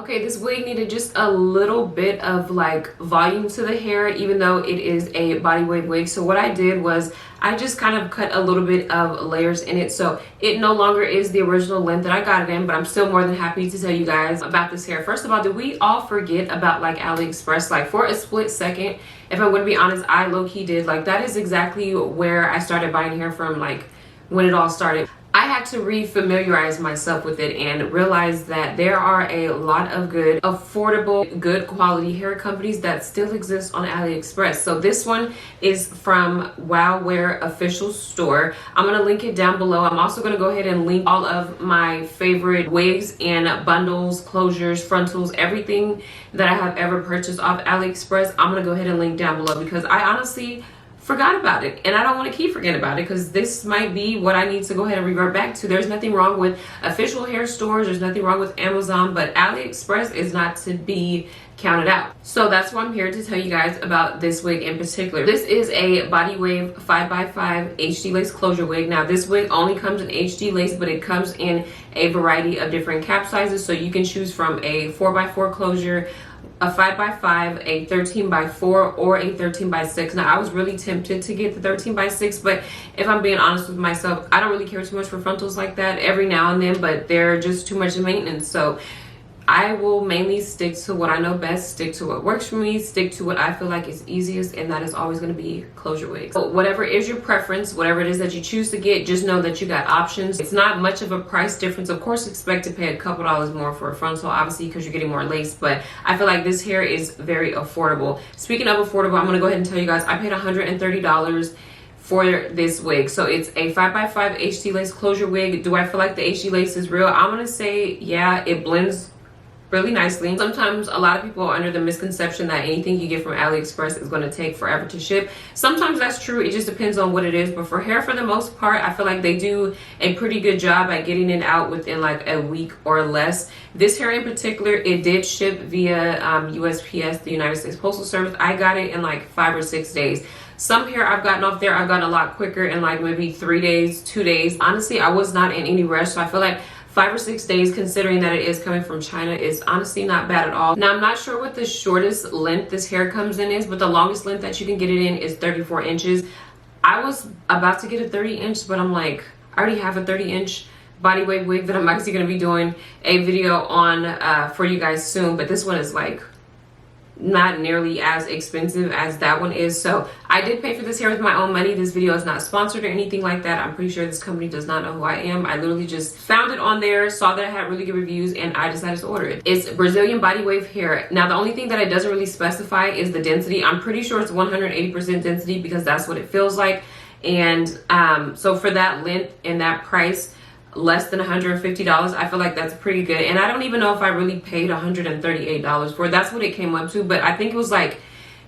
Okay, this wig needed just a little bit of like volume to the hair, even though it is a body wave wig. So what I did was I just kind of cut a little bit of layers in it. So it no longer is the original length that I got it in, but I'm still more than happy to tell you guys about this hair. First of all, did we all forget about like AliExpress? Like for a split second, if I'm going to be honest, I low-key did. Like that is exactly where I started buying hair from, like when it all started. I had to re-familiarize myself with it and realize that there are a lot of good, affordable, good quality hair companies that still exist on AliExpress. So this one is from Wow Wear Official Store. I'm going to link it down below. I'm also going to go ahead and link all of my favorite wigs and bundles, closures, frontals, everything that I have ever purchased off AliExpress. I'm going to go ahead and link down below because I honestly forgot about it, and I don't want to keep forgetting about it because this might be what I need to go ahead and revert back to. There's nothing wrong with official hair stores, there's nothing wrong with Amazon, but AliExpress is not to be counted out. So that's why I'm here to tell you guys about this wig in particular. This is a body wave 5x5 HD lace closure wig. Now this wig only comes in HD lace, but it comes in a variety of different cap sizes, so you can choose from a 4x4 closure, a 5x5, a 13x4, or a 13x6. Now I was really tempted to get the 13x6, but if I'm being honest with myself, I don't really care too much for frontals like that. Every now and then, but they're just too much maintenance. So I will mainly stick to what I know best, stick to what works for me, stick to what I feel like is easiest, and that is always going to be closure wigs. So whatever is your preference, whatever it is that you choose to get, just know that you got options. It's not much of a price difference. Of course, expect to pay a couple dollars more for a frontal, obviously, because you're getting more lace, but I feel like this hair is very affordable. Speaking of affordable, I'm going to go ahead and tell you guys, I paid $130 for this wig. So it's a 5x5 HD lace closure wig. Do I feel like the HD lace is real? I'm going to say, yeah, it blends really nicely. Sometimes a lot of people are under the misconception that anything you get from AliExpress is going to take forever to ship. Sometimes that's true, it just depends on what it is, but for hair, for the most part, I feel like they do a pretty good job at getting it out within like a week or less. This hair in particular, it did ship via USPS, the United States Postal Service. I got it in like 5 or 6 days. Some hair I've gotten off there, I've gotten a lot quicker in like maybe 3 days, 2 days. Honestly, I was not in any rush, so I feel like 5 or 6 days, considering that it is coming from China, is honestly not bad at all. Now, I'm not sure what the shortest length this hair comes in is, but the longest length that you can get it in is 34 inches. I was about to get a 30-inch, but I'm like, I already have a 30-inch body wave wig that I'm actually going to be doing a video on for you guys soon, but this one is like not nearly as expensive as that one is. So I did pay for this hair with my own money. This video is not sponsored or anything like that. I'm pretty sure this company does not know who I am. I literally just found it on there, saw that it had really good reviews, and I decided to order it. It's Brazilian body wave hair. Now the only thing that it doesn't really specify is the density. I'm pretty sure it's 180% density because that's what it feels like. And so for that length and that price, less than $150, I feel like that's pretty good. And I don't even know if I really paid $138 for it. That's what it came up to, but I think it was like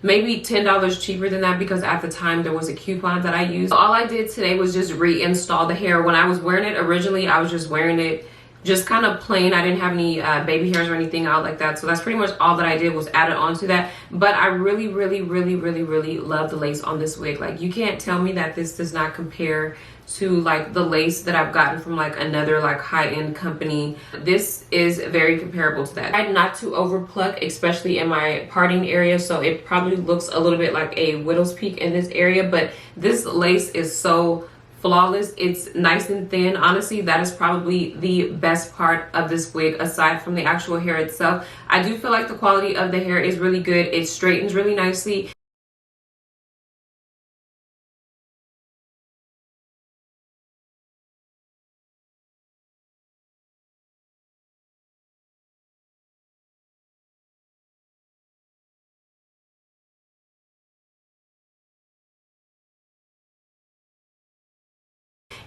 maybe $10 cheaper than that because at the time there was a coupon that I used. So all I did today was just reinstall the hair. When I was wearing it originally, I was just wearing it just kind of plain. I didn't have any baby hairs or anything out like that, so that's pretty much all that I did was add it onto that. But I really love the lace on this wig. Like, you can't tell me that this does not compare to like the lace that I've gotten from like another like high-end company. This is very comparable to that. I tried not to over pluck, especially in my parting area, so it probably looks a little bit like a widow's peak in this area, but this lace is so flawless. It's nice and thin. Honestly, that is probably the best part of this wig aside from the actual hair itself. I do feel like the quality of the hair is really good. It straightens really nicely.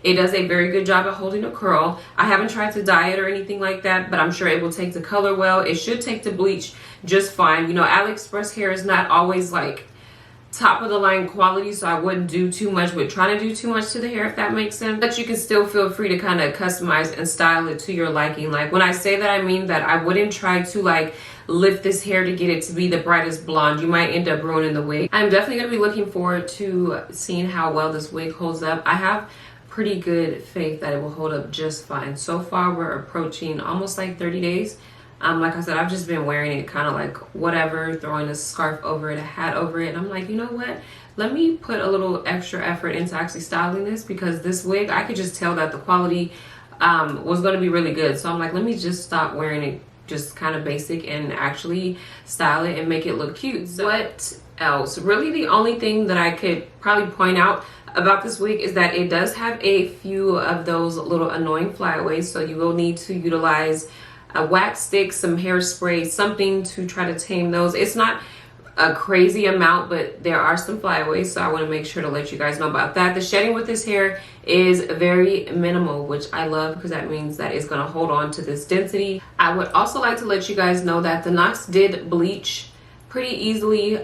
It does a very good job at holding a curl. I haven't tried to dye it or anything like that, but I'm sure it will take to color well. It should take to bleach just fine. You know, AliExpress hair is not always like top of the line quality, so I wouldn't do too much with trying to do too much to the hair, if that makes sense. But you can still feel free to kind of customize and style it to your liking. Like, when I say that, I mean that I wouldn't try to like lift this hair to get it to be the brightest blonde. You might end up ruining the wig. I'm definitely going to be looking forward to seeing how well this wig holds up. I have pretty good faith that it will hold up just fine. So far, we're approaching almost like 30 days. Like I said, I've just been wearing it kind of like whatever, throwing a scarf over it, a hat over it. And I'm like, you know what? Let me put a little extra effort into actually styling this, because this wig, I could just tell that the quality was going to be really good. So I'm like, let me just stop wearing it just kind of basic and actually style it and make it look cute. So what else? Really, the only thing that I could probably point out about this wig is that it does have a few of those little annoying flyaways. So you will need to utilize a wax stick, some hairspray, something to try to tame those. It's not a crazy amount, but there are some flyaways, so I want to make sure to let you guys know about that. The shedding with this hair is very minimal, which I love, because that means that it's going to hold on to this density. I would also like to let you guys know that the knots did bleach pretty easily.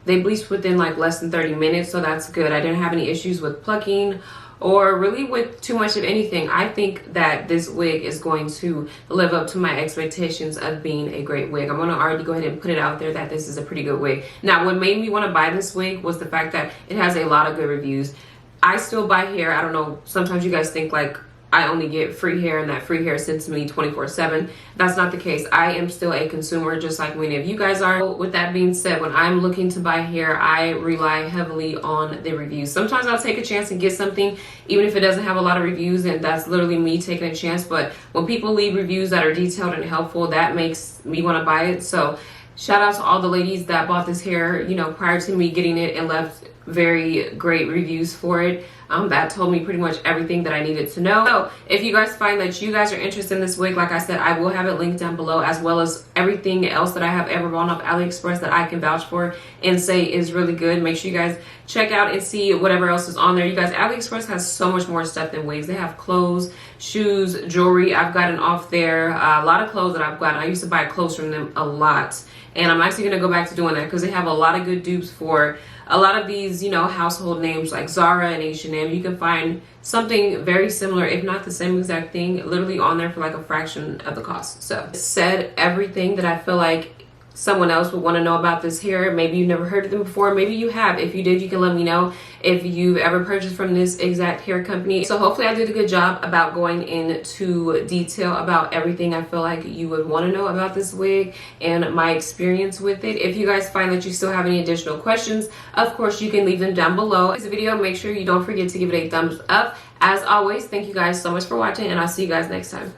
They bleached within like less than 30 minutes, so that's good. I didn't have any issues with plucking or really with too much of anything. I think that this wig is going to live up to my expectations of being a great wig. I'm going to already go ahead and put it out there that this is a pretty good wig. Now, what made me want to buy this wig was the fact that it has a lot of good reviews. I still buy hair. I don't know, sometimes you guys think like I only get free hair and that free hair is sent to me 24/7. That's not the case. I am still a consumer, just like many of you guys are. With that being said, when I'm looking to buy hair, I rely heavily on the reviews. Sometimes I'll take a chance and get something even if it doesn't have a lot of reviews, and that's literally me taking a chance. But when people leave reviews that are detailed and helpful, that makes me want to buy it. So shout out to all the ladies that bought this hair, you know, prior to me getting it and left very great reviews for it. That told me pretty much everything that I needed to know. So if you guys find that you guys are interested in this wig, like I said, I will have it linked down below, as well as everything else that I have ever bought off AliExpress that I can vouch for and say is really good. Make sure you guys check out and see whatever else is on there. You guys, AliExpress has so much more stuff than wigs. They have clothes, shoes, jewelry. I've gotten off there a lot of clothes that I've gotten. I used to buy clothes from them a lot, and I'm actually going to go back to doing that because they have a lot of good dupes for a lot of these, you know, household names like Zara and H&M. You can find something very similar, if not the same exact thing, literally on there for like a fraction of the cost. So said everything that I feel like someone else would want to know about this hair. Maybe you've never heard of them before, maybe you have. If you did, you can let me know if you've ever purchased from this exact hair company. So hopefully I did a good job about going into detail about everything I feel like you would want to know about this wig and my experience with it. If you guys find that you still have any additional questions, of course you can leave them down below. This video, make sure you don't forget to give it a thumbs up. As always, thank you guys so much for watching, and I'll see you guys next time.